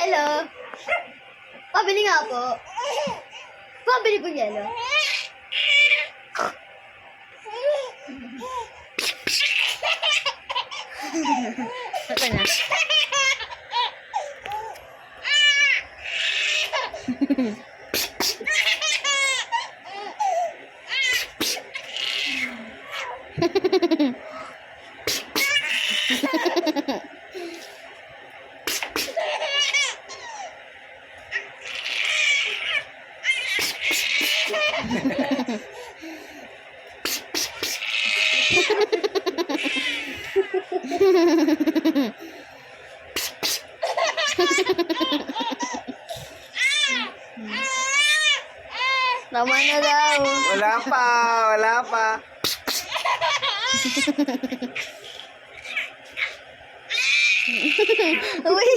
yelo. Pabili nga po. Pabili po yelo. Ito na. Tama na daw. Wala pa, wala pa. Uy.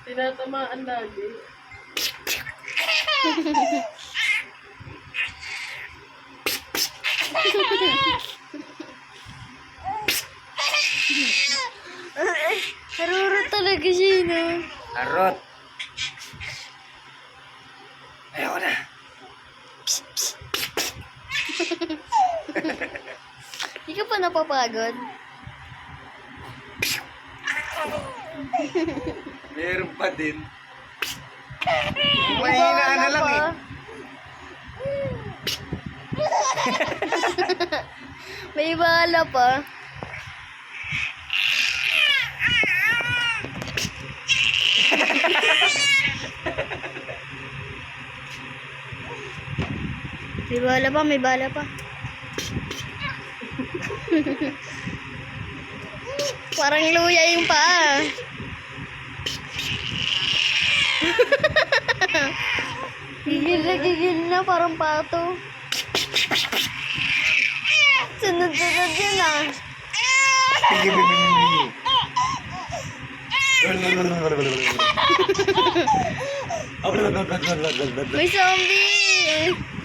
Tinatamaan lagi. Harurot talaga siya, no? Arot. Ayoko na. Hindi ka pa napapagod? Meron pa din. Mahina na lang eh. May bala pa. May bala pa, may bala pa. Parang luya yung paa. Gigil na, parang pato. Sunod-sunod yun ah. May zombie!